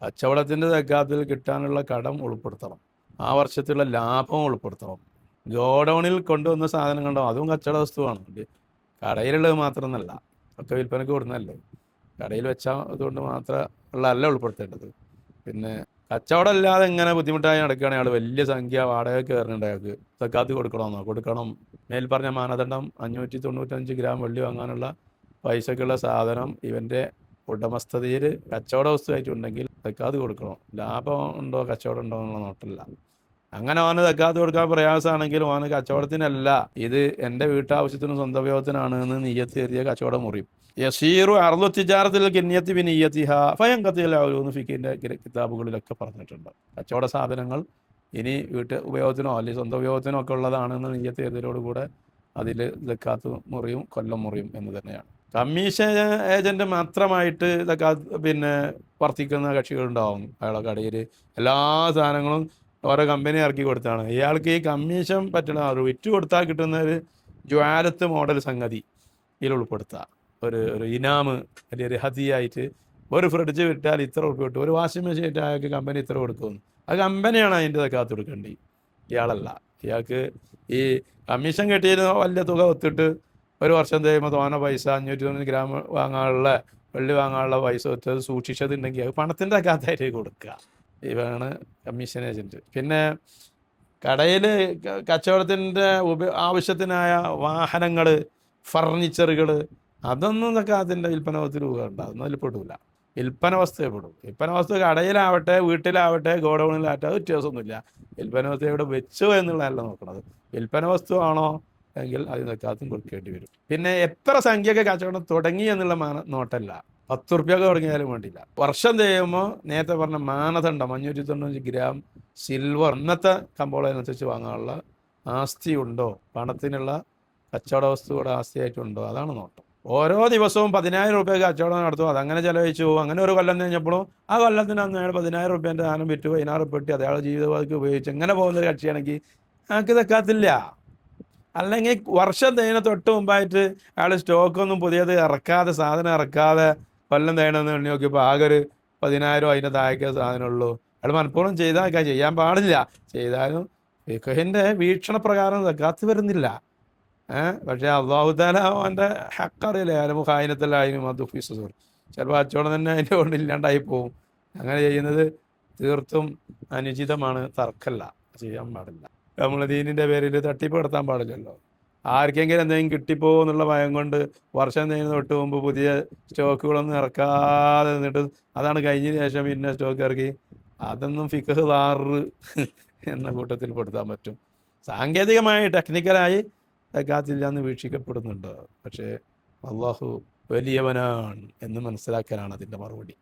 കച്ചവടത്തിൻ്റെ സക്കാത്തിൽ കിട്ടാനുള്ള കടം ഉൾപ്പെടുത്തണം, ആ വർഷത്തുള്ള ലാഭം ഉൾപ്പെടുത്തണം. ഗോഡൗണിൽ കൊണ്ടുവന്ന സാധനം കണ്ടോ, അതും കച്ചവട വസ്തുവാണ്. കടയിലുള്ളത് മാത്രമെന്നല്ല, ഒക്കെ വിൽപ്പനക്ക് കൊടുക്കുന്നതല്ലേ. കടയിൽ വെച്ചാൽ അതുകൊണ്ട് മാത്രം ഉള്ളതല്ല ഉൾപ്പെടുത്തേണ്ടത്. പിന്നെ കച്ചവടം ഇല്ലാതെ ഇങ്ങനെ ബുദ്ധിമുട്ടായി നടക്കുകയാണെങ്കിൽ അയാൾ വലിയ സംഖ്യ വാടക കയറുന്നുണ്ട്, അയാൾക്ക് സക്കാത്ത് കൊടുക്കണമെന്നോ? കൊടുക്കണം. മേൽ പറഞ്ഞ മാനദണ്ഡം 595 ഗ്രാം വെള്ളി വാങ്ങാനുള്ള പൈസക്കുള്ള സാധനം ഇവൻ്റെ ഉടമസ്ഥതയിൽ കച്ചവട വസ്തുവായിട്ടുണ്ടെങ്കിൽ സക്കാത്ത് കൊടുക്കണം. ലാഭം ഉണ്ടോ കച്ചവടം ഉണ്ടോ എന്നുള്ള നോട്ടില്ല. അങ്ങനെ ഓന് സക്കാത്ത് കൊടുക്കാൻ പ്രയാസമാണെങ്കിലും ഓന് കച്ചവടത്തിനല്ല, ഇത് എൻ്റെ വീട്ടാവശ്യത്തിനും സ്വന്തം ഉപയോഗത്തിനാണ് എന്ന് നിയ്യത്ത് എഴുതിയ കച്ചവടം മുറിയും. യസീറു അർളു തിജാറത്തിൽ കിന്നിയത്തി ബി നിയ്യത്തിഹ ഫയങ്കത്തിലാവുന്നു ഫിക്കിൻ്റെ കിതാബുകളിലൊക്കെ പറഞ്ഞിട്ടുണ്ട്. കച്ചവട സാധനങ്ങൾ ഇനി വീട്ട് ഉപയോഗത്തിനോ അല്ലെങ്കിൽ സ്വന്തം ഉപയോഗത്തിനോ ഒക്കെ ഉള്ളതാണെന്ന് നിയ്യത്ത് എഴുതിയതോടുകൂടെ അതിൽ സക്കാത്ത് മുറിയും, കൊല്ലം മുറിയും എന്ന് തന്നെയാണ്. കമ്മീഷൻ ഏജന്റ് മാത്രമായിട്ട് പിന്നെ വർത്തിക്കുന്ന കക്ഷികളുണ്ടാവും. അയാളെ കടയിൽ എല്ലാ സാധനങ്ങളും ഓരോ കമ്പനി ഇറക്കി കൊടുത്താണ്. ഇയാൾക്ക് ഈ കമ്മീഷൻ പറ്റണ വിറ്റ് കൊടുത്താൽ കിട്ടുന്ന ഒരു ജ്വാലത്ത് മോഡൽ സംഗതി ഇതിൽ ഉൾപ്പെടുത്തുക. ഒരു ഇനാമ് അല്ലെങ്കിൽ ഒരു ഹദിയായിട്ട് ഒരു ഫ്രിഡ്ജ് വിറ്റാൽ ഇത്ര ഉറുപ്പിക കിട്ടും, ഒരു വാഷിംഗ് മെഷീൻ ഇട്ടാൽ അയാൾക്ക് കമ്പനി ഇത്ര കൊടുക്കും. അത് കമ്പനിയാണ് അതിൻ്റെ സക്കാത്ത് കൊടുക്കേണ്ടത്, ഇയാളല്ല. ഇയാൾക്ക് ഈ കമ്മീഷൻ കിട്ടിയിരുന്ന വലിയ തുക ഒത്തിട്ട് ഒരു വർഷം കഴിയുമ്പോൾ തോന്ന പൈസ 590 ഗ്രാം വാങ്ങാനുള്ള വെള്ളി വാങ്ങാനുള്ള പൈസ ഒത്തത് സൂക്ഷിച്ചതുണ്ടെങ്കിൽ അത് പണത്തിൻ്റെ സക്കാത്തായിട്ട് കൊടുക്കുക. ഇവരാണ് കമ്മീഷൻ ഏജൻറ്റ്. പിന്നെ കടയിൽ കച്ചവടത്തിൻ്റെ ആവശ്യത്തിനായ വാഹനങ്ങൾ, ഫർണിച്ചറുകൾ, അതൊന്നും സക്കാത്തിൻ്റെ വിൽപ്പന വസ്തു ഉണ്ടാകുന്നു, അതിൽ പെടില്ല. വിൽപ്പന വസ്തുവേ പെടും. വിൽപ്പന വസ്തു കടയിലാവട്ടെ വീട്ടിലാവട്ടെ ഗോഡൗണിലാവട്ടെ അത് വ്യത്യാസമൊന്നുമില്ല. വിൽപ്പന വസ്തു എവിടെ വെച്ചു എന്നുള്ളതല്ല നോക്കണത്. വിൽപ്പന വസ്തു ആണോ എങ്കിൽ അതിന് സക്കാത്തും കൊടുക്കേണ്ടി വരും. പിന്നെ എത്ര സംഖ്യയൊക്കെ കച്ചവടം തുടങ്ങി എന്നുള്ള നോട്ടല്ല, 10 ഉറുപ്പ്യൊക്കെ തുടങ്ങിയാലും വേണ്ടില്ല. വർഷം ചെയ്യുമ്പോൾ നേരത്തെ പറഞ്ഞ മാനദണ്ഡം 595 ഗ്രാം സിൽവർ ഇന്നത്തെ കമ്പോളത്തിനനുസരിച്ച് വാങ്ങാനുള്ള ആസ്തി ഉണ്ടോ, പണത്തിനുള്ള കച്ചവട വസ്തുവിടെ ആസ്തിയായിട്ടുണ്ടോ, അതാണ് നോട്ടം. ഓരോ ദിവസവും 10,000 രൂപയ്ക്ക് കച്ചവടം നടത്തും, അതങ്ങനെ ചിലവഴിച്ചു പോകും. അങ്ങനെ ഒരു കൊല്ലം കഴിഞ്ഞപ്പോഴും ആ കൊല്ലത്തിന് അന്ന് അയാൾ 10,000 രൂപേൻ്റെ സാധനം വിറ്റ് 16 പെട്ടി അയാളുടെ ജീവിതത്തിലേക്ക് ഉപയോഗിച്ച് എങ്ങനെ പോകുന്നൊരു കക്ഷിയാണെങ്കിൽ അയാൾക്ക് സക്കാത്തില്ല. അല്ലെങ്കിൽ വർഷം തേനെ തൊട്ട് മുമ്പായിട്ട് അയാൾ സ്റ്റോക്കൊന്നും പുതിയത് ഇറക്കാതെ, സാധനം ഇറക്കാതെ കൊല്ലം തേണമെന്ന് എണ്ണി നോക്കിയപ്പോൾ ആകെ ഒരു 10,000 അതിൻ്റെ താഴേക്ക് സാധനമുള്ളൂ. അയാൾ മനഃപൂർവ്വം ചെയ്താൽ ചെയ്യാൻ പാടില്ല, ചെയ്താലും ഫിഖഹിൻ്റെ വീക്ഷണപ്രകാരം സക്കാത്ത് വരുന്നില്ല. പക്ഷേ അള്ളാഹു തആല അവൻ്റെ ഹക്കറിയില്ലേ, അലമു ഖായിനത്തല്ലായും അതുഫീസുർ, ചിലപ്പോൾ കച്ചവടം തന്നെ അതിൻ്റെ കൊണ്ട് ഇല്ലാണ്ടായി പോവും. അങ്ങനെ ചെയ്യുന്നത് തീർത്തും അനുചിതമാണ്, തർക്കല്ല, ചെയ്യാൻ പാടില്ല. നമ്മൾ ദീനിൻ്റെ പേരിൽ തട്ടിപ്പ് നടത്താൻ പാടില്ലല്ലോ. ആർക്കെങ്കിലും എന്തെങ്കിലും കിട്ടിപ്പോ എന്നുള്ള ഭയം കൊണ്ട് വർഷം കഴിഞ്ഞ് തൊട്ട് മുമ്പ് പുതിയ സ്റ്റോക്കുകളൊന്നും ഇറക്കാതെ നിന്നിട്ട് അതാണ് കഴിഞ്ഞതിന് ശേഷം പിന്നെ സ്റ്റോക്ക് ഇറക്കി, അതൊന്നും ഫിഖ് ദാറ് എന്ന കൂട്ടത്തിൽ പെടുത്താൻ പറ്റും. സാങ്കേതികമായി ടെക്നിക്കലായി സക്കാത്തില്ല എന്ന് വീക്ഷിക്കപ്പെടുന്നുണ്ട്. പക്ഷേ അള്ളാഹു വലിയവനാണ് എന്ന് മനസ്സിലാക്കലാണ് അതിൻ്റെ മറുപടി.